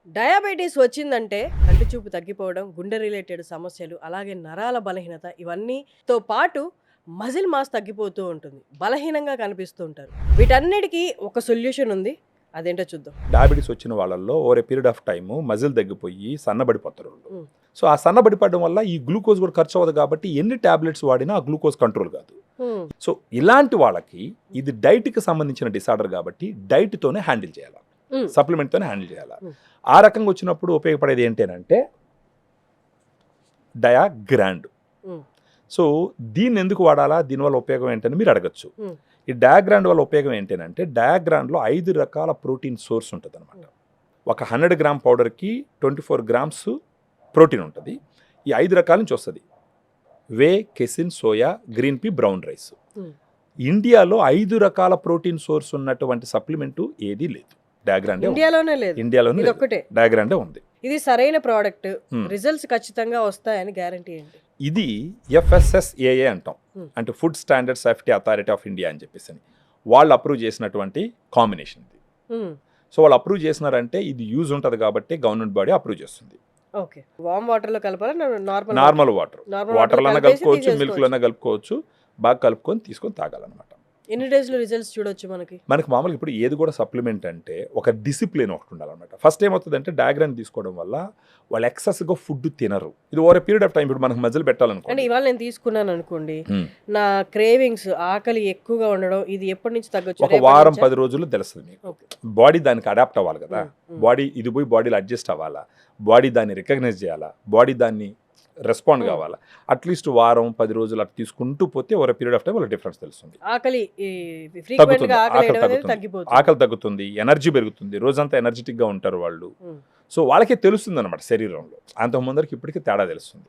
Diabetes వచ్చిందంటే కంటి చూపు తగ్గిపోవడం, గుండె రిలేటెడ్ సమస్యలు, అలాగే నరాల బలహీనత ఇవన్నీతో పాటు మజిల్ మాస్ తగ్గిపోతూ ఉంటుంది. బలహీనంగా కనిపిస్తూ ఉంటారు. వీటన్నిటికీ ఒక సొల్యూషన్ ఉంది. అదేంటో చూద్దాం. డయాబెటీస్ వచ్చిన వాళ్ళల్లో over a period of time muscle తగ్గిపోయి సన్నబడిపోతారు వాళ్ళు. ఉమ్. సో ఆ సన్నబడిపడడం వల్ల ఈ గ్లూకోజ్ కూడా ఖర్చు అవ్వదు కాబట్టి ఎన్ని టాబ్లెట్స్ వాడినా ఆ గ్లూకోజ్ కంట్రోల్ కాదు. ఉమ్. సో ఇలాంటి వాళ్ళకి ఇది డైట్కి సంబంధించిన డిసార్డర్ కాబట్టి డైట్తోనే హ్యాండిల్ చేయాలి, ఉమ్. సప్లిమెంట్తోనే హ్యాండిల్ చేయాలి. ఉమ్. ఆ రకంగా వచ్చినప్పుడు ఉపయోగపడేది ఏంటంటే డయాగ్రాండ్. ఉమ్. సో దీన్ని ఎందుకు వాడాలా, దీనివల్ల ఉపయోగం ఏంటని మీరు అడగచ్చు. ఉమ్. ఈ డయాగ్రాండ్ వల్ల ఉపయోగం ఏంటంటే డయాగ్రాండ్లో 5 రకాల ప్రోటీన్ సోర్స్ ఉంటుంది అనమాట. ఒక 100 గ్రామ్ పౌడర్కి 24 గ్రామ్స్ ప్రోటీన్ ఉంటుంది. ఈ 5 రకాల నుంచి వస్తుంది: whey, casein, soya, green pea, brown rice. Um. ఇండియాలో 5 రకాల ప్రోటీన్ సోర్స్ ఉన్నటువంటి సప్లిమెంటు ఏదీ లేదు. డయాగ్రాండే ఇండియాలోనే లేదు. ఇండియాలోనే ఇది ఒక్కటే. డయాగ్రాండే ఉంది. ఇది సరైన ప్రోడక్ట్. ఉమ్. రిజల్ట్స్ ఖచ్చితంగా వస్తాయని గ్యారంటీ ఏంటి? ఇది FSSAA అంటాం, Hmm. అంటే food standard safety authority of India అని చెప్పేసి వాళ్ళు అప్రూవ్ చేసినటువంటి కాంబినేషన్ ఇది. ఉమ్. సో వాళ్ళు అప్రూవ్ చేసినారంటే ఇది యూజ్ ఉంటుంది కాబట్టి గవర్నమెంట్ బాడీ అప్రూవ్ చేస్తుంది. ఓకే. వామ్ వాటర్ లో కలపాలా? నార్మల్ నార్మల్ వాటర్, నార్మల్ వాటర్లోనే కలుపుకోవచ్చు, మిల్క్లోనే కలుపుకోవచ్చు, బాగా కలుపుకొని తీసుకొని తాగాలన్నమాట. ఎన్ని డేస్ లో రిజల్ట్స్ చూడొచ్చు మనకి? మనకి మామూలుగా ఇప్పుడు ఏది కూడా సప్లిమెంట్ అంటే ఒక డిసిప్లిన్ ఒకటి ఉండాలన్నమాట. ఫస్ట్ ఏమవుతుందంటే డయాగ్రామ్ తీసుకోవడం వల్ల వాళ్ళు ఎక్సెస్గా ఫుడ్ తినరు. ఇది ఓవర్ పీరియడ్ ఆఫ్ టైం ఇప్పుడు మనకు మధ్యలో అంటే పెట్టాలనుకోండి. ఇవాళ నేను తీసుకున్నాను అనుకోండి, నా క్రేవింగ్స్ ఆకలి ఎక్కువగా ఉండడం ఇది ఎప్పటి నుంచి తగ్గొచ్చు? ఒక వారం 10 రోజుల్లో తెలుస్తుంది మీకు. ఓకే. బాడీ దానికి అడాప్ట్ అవ్వాలి కదా. బాడీ ఇది పోయి బాడీలో అడ్జస్ట్ అవ్వాలా, బాడీ దాన్ని రికగ్నైజ్ చేయాలా, బాడీ దాన్ని రెస్పాండ్ కావాలా. అట్లీస్ట్ వారం 10 రోజులు అట్లా తీసుకుంటూ పోతే ఓవర్ పీరియడ్ ఆఫ్ టైం వాళ్ళ డిఫరెన్స్ తెలుస్తుంది. ఆకలి ఫ్రీక్వెంట్ తగ్గుతుంది, గా ఆకలి ఆకలి వేయడం అనేది తగ్గుతుంది, తగ్గిపోతుంది. ఆకలి తగ్గుతుంది, ఎనర్జీ పెరుగుతుంది, రోజంతా ఎనర్జెటిక్గా ఉంటారు వాళ్ళు. ఉమ్. సో వాళ్ళకే తెలుస్తుంది అనమాట శరీరంలో. అంత ముందరికి ఇప్పటికీ తేడా తెలుస్తుంది.